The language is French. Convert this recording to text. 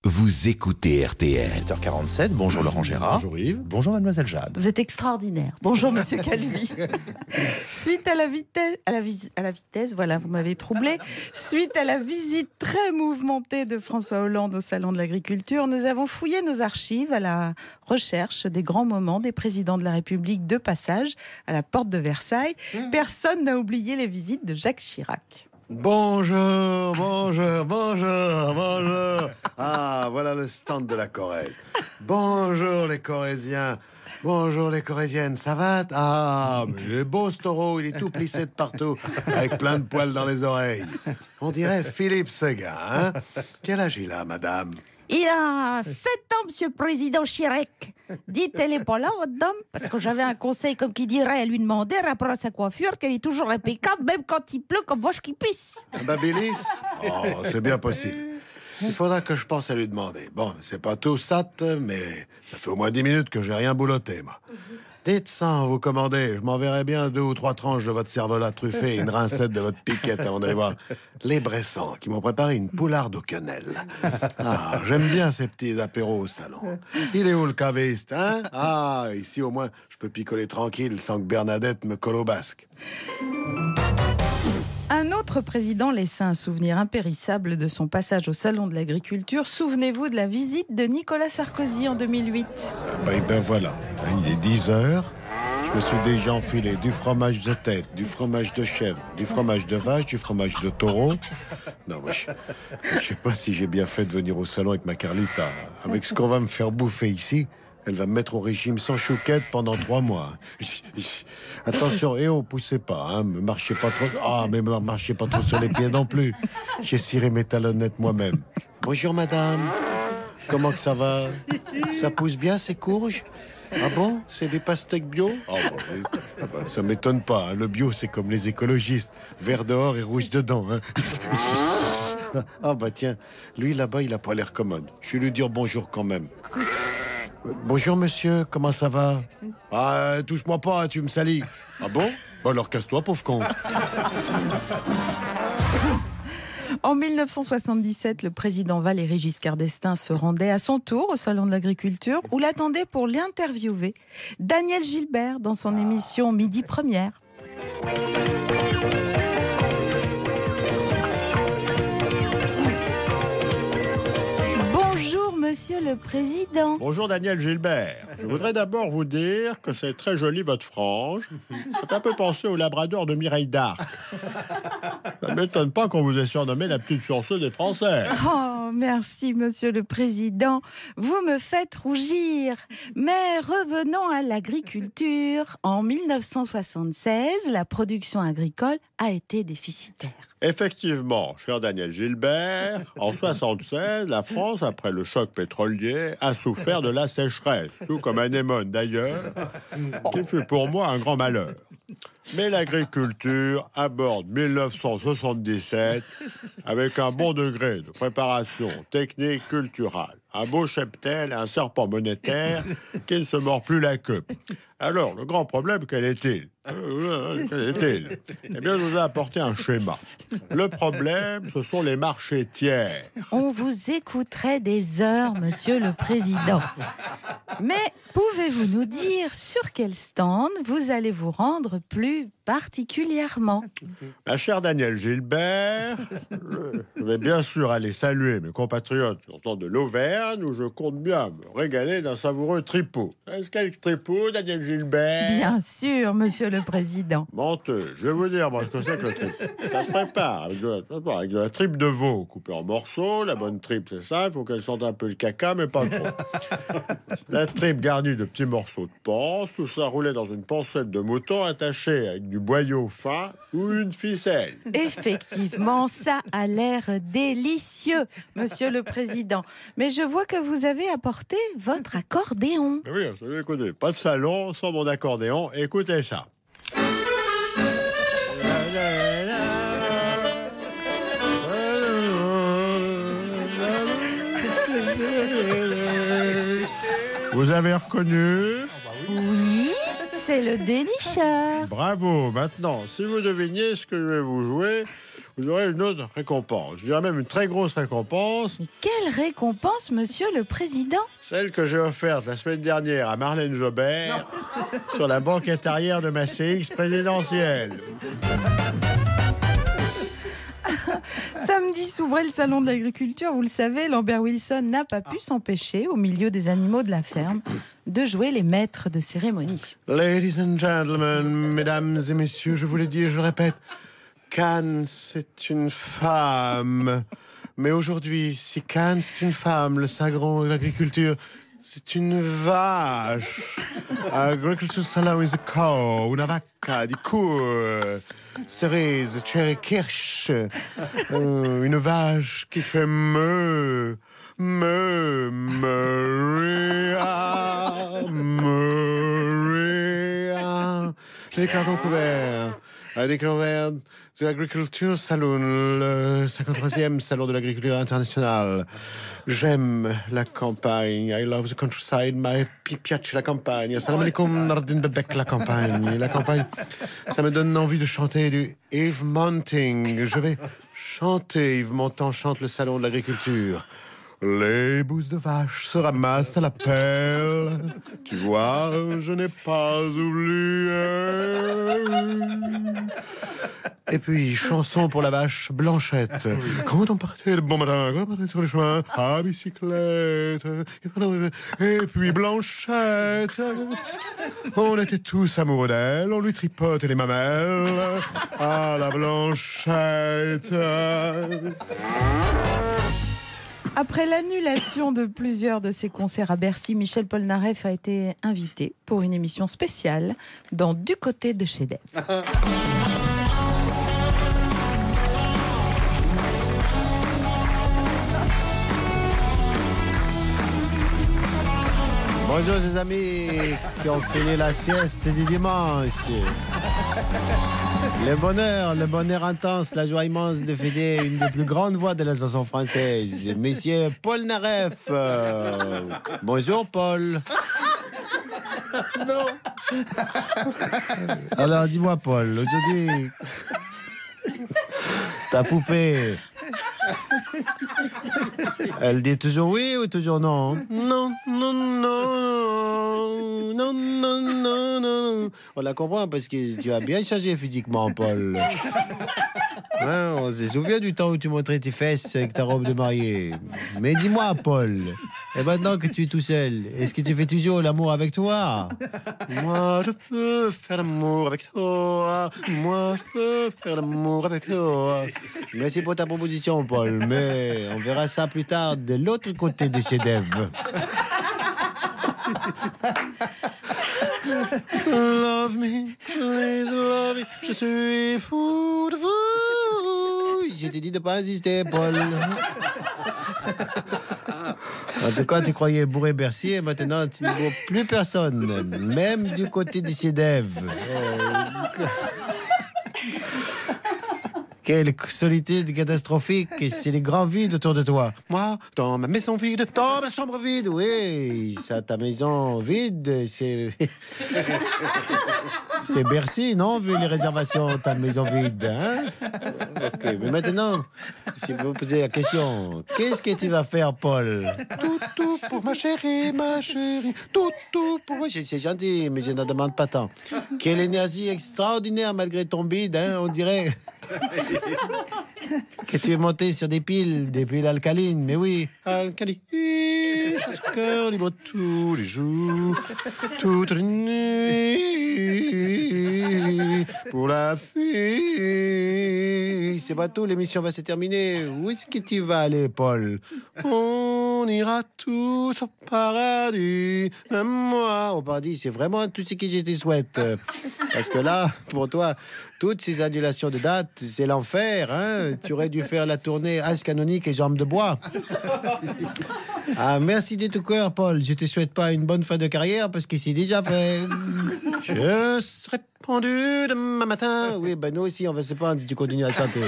Vous écoutez RTL. 7h47, bonjour Laurent Gérard. Bonjour Yves. Bonjour Mademoiselle Jade. Vous êtes extraordinaire. Bonjour Monsieur Calvi. Suite à la vitesse, voilà, vous m'avez troublé. Suite à la visite très mouvementée de François Hollande au Salon de l'Agriculture, nous avons fouillé nos archives à la recherche des grands moments des présidents de la République de passage à la porte de Versailles. Personne n'a oublié les visites de Jacques Chirac. Bonjour. Ah, voilà le stand de la Corrèze. Bonjour les Corréziens. Bonjour les Corréziennes, ça va? Ah, mais il est beau ce taureau, il est tout plissé de partout, avec plein de poils dans les oreilles. On dirait Philippe Séguin, hein? Quel âge il a, madame? Il a 7 ans, Monsieur le Président Chirac. Dites, elle est pas là, votre dame? Parce que j'avais un conseil, comme qui dirait, à lui demander, rapport à sa coiffure, qu'elle est toujours impeccable, même quand il pleut, comme vache qui pisse. Un babilis? Oh, c'est bien possible. Il faudra que je pense à lui demander. Bon, c'est pas tout ça, mais ça fait au moins 10 minutes que j'ai rien boulotté, moi. Dites sans vous commander, je m'enverrai bien 2 ou 3 tranches de votre cervelas truffé et une rincette de votre piquette avant d'aller voir les Bressans qui m'ont préparé une poularde au quenelle. Ah, j'aime bien ces petits apéros au salon. Il est où le caviste, hein? Ah, ici au moins, je peux picoler tranquille sans que Bernadette me colle au basque. Un autre président laissa un souvenir impérissable de son passage au Salon de l'Agriculture. Souvenez-vous de la visite de Nicolas Sarkozy en 2008. Ben voilà, il est 10h. Je me suis déjà enfilé du fromage de tête, du fromage de chèvre, du fromage de vache, du fromage de taureau. Non, moi, je sais pas si j'ai bien fait de venir au salon avec ma Carlita. Avec ce qu'on va me faire bouffer ici, elle va me mettre au régime sans chouquette pendant 3 mois. Attention, poussez pas, hein, marchez pas trop. Ah, mais marchez pas trop sur les pieds non plus. J'ai ciré mes talonnettes moi-même. Bonjour madame, comment que ça va? Ça pousse bien ces courges? Ah bon? C'est des pastèques bio? Oh, oui. Ça m'étonne pas, hein. Le bio c'est comme les écologistes, vert dehors et rouge dedans, hein. Ah bah tiens, lui là-bas il a pas l'air commode. Je vais lui dire bonjour quand même. Bonjour monsieur, comment ça va? Ah, touche-moi pas, tu me salis. Ah bon? Bon alors casse-toi, pauvre con. En 1977, le président Valéry Giscard d'Estaing se rendait à son tour au Salon de l'Agriculture où l'attendait pour l'interviewer Daniel Gilbert dans son émission Midi Première. Monsieur le Président. Bonjour Daniel Gilbert. Je voudrais d'abord vous dire que c'est très joli votre frange. Ça fait un peu penser au labrador de Mireille d'Arc. Ça ne m'étonne pas qu'on vous ait surnommé la petite chanceuse des Français. Oh, merci Monsieur le Président. Vous me faites rougir. Mais revenons à l'agriculture. En 1976, la production agricole a été déficitaire. Effectivement, cher Daniel Gilbert, en 1976, la France, après le choc pétrolier, a souffert de la sécheresse, tout comme Anémone d'ailleurs, qui fut pour moi un grand malheur. Mais l'agriculture aborde 1977 avec un bon degré de préparation technique culturelle, un beau cheptel et un serpent monétaire qui ne se mord plus la queue. Alors, le grand problème, quel est-il? Eh bien, je vous ai apporté un schéma. Le problème, ce sont les marchés tiers. On vous écouterait des heures, Monsieur le Président. Mais pouvez-vous nous dire sur quel stand vous allez vous rendre plus particulièrement? Ma chère Daniel Gilbert, je vais bien sûr aller saluer mes compatriotes sortant de l'Auvergne où je compte bien me régaler d'un savoureux tripot. Est-ce quel tripot, Daniel Gilbert? Bien sûr, Monsieur le Président. Menteuse, je vais vous dire moi ce que c'est que le tripot. Ça se prépare avec de la tripe de veau coupée en morceaux. La bonne tripe, c'est ça, il faut qu'elle sente un peu le caca, mais pas trop. La tripe garnie de petits morceaux de panse, tout ça roulé dans une pancette de mouton attachée avec du boyau fin ou une ficelle. Effectivement, ça a l'air délicieux, Monsieur le Président. Mais je vois que vous avez apporté votre accordéon. Oui, écoutez, pas de salon sans mon accordéon. Écoutez ça. Vous avez reconnu? Oui, c'est le dénicheur. Bravo. Maintenant, si vous deviniez ce que je vais vous jouer, vous aurez une autre récompense. Je dirais même une très grosse récompense. Mais quelle récompense, monsieur le président? Celle que j'ai offerte la semaine dernière à Marlène Jobert sur la banquette arrière de ma CX présidentielle. Samedi s'ouvrait le salon de l'agriculture, vous le savez, Lambert Wilson n'a pas pu s'empêcher, au milieu des animaux de la ferme, de jouer les maîtres de cérémonie. Ladies and gentlemen, mesdames et messieurs, je vous l'ai dit et je le répète, Cannes, c'est une femme. Mais aujourd'hui, si Cannes, c'est une femme, le salon de l'agriculture, c'est une vache. Agriculture salon is a cow, una vacca, di cour, cerise, cherry kirsch, une vache qui fait Maria. Je déclare donc ouvert à découvert de l'agriculture salon, le 53e salon de l'agriculture internationale. J'aime la campagne. I love the countryside. Mi piace la campagne. Salam alaikum, Nardin Bebek, la campagne. La campagne, ça me donne envie de chanter du Yves Montand. Je vais chanter. Yves Montand chante le salon de l'agriculture. Les bousses de vache se ramassent à la pelle. Tu vois, je n'ai pas oublié. Et puis, chanson pour la vache Blanchette. Quand on partait le bon matin, quand on partait sur les chemins, à bicyclette. Et puis Blanchette. On était tous amoureux d'elle, on lui tripotait les mamelles. Ah, la Blanchette. Après l'annulation de plusieurs de ses concerts à Bercy, Michel Polnareff a été invité pour une émission spéciale dans Du côté de chez Dave. Bonjour les amis qui ont fini la sieste du dimanche. Le bonheur intense, la joie immense de fêter une des plus grandes voix de la chanson française, Monsieur Polnareff. Bonjour Paul. Non. Alors dis-moi Paul, aujourd'hui, ta poupée, elle dit toujours oui ou toujours non? Non, non, non, non, non, non, non. On la comprend parce que tu as bien changé physiquement, Paul. Hein, on se souvient du temps où tu montrais tes fesses avec ta robe de mariée. Mais dis-moi, Paul, et maintenant que tu es tout seul, est-ce que tu fais toujours l'amour avec toi? Moi, je veux faire l'amour avec toi. Moi, je veux faire l'amour avec toi. Merci pour ta proposition, Paul. Mais on verra ça plus tard de l'autre côté de chez Dev. Love me, please love me. Je suis fou de vous. Je t'ai dit de pas insister, Paul. En tout cas, tu croyais bourrer Bercy et maintenant tu ne vois plus personne, même du côté de chez Dev. Quelle solitude catastrophique, c'est les grands vides autour de toi. Moi, dans ma maison vide, dans ma chambre vide, oui, ça, ta maison vide, c'est... c'est Bercy, non, vu les réservations, ta maison vide, hein? Ok, mais maintenant, si vous me posez la question, qu'est-ce que tu vas faire, Paul? Tout pour ma chérie, tout pour moi. C'est gentil, mais je ne demande pas tant. Quelle énergie extraordinaire malgré ton bide, hein, on dirait... que tu es monté sur des piles alcalines, mais oui, alcalines, chasse cœur libre tous les jours, toutes les nuits, pour la fille. C'est pas tout, l'émission va se terminer. Où est-ce que tu vas aller, Paul? On ira tous au paradis, même moi. Au paradis, c'est vraiment tout ce que je te souhaite. Parce que là, pour toi, toutes ces annulations de dates, c'est l'enfer, hein? Tu aurais dû faire la tournée As canonique et jambes de bois. Ah, merci de tout cœur, Paul. Je te souhaite pas une bonne fin de carrière parce que c'est déjà fait. Je serai pendu demain matin. Oui, ben nous aussi, on va se prendre si tu continues à chanter.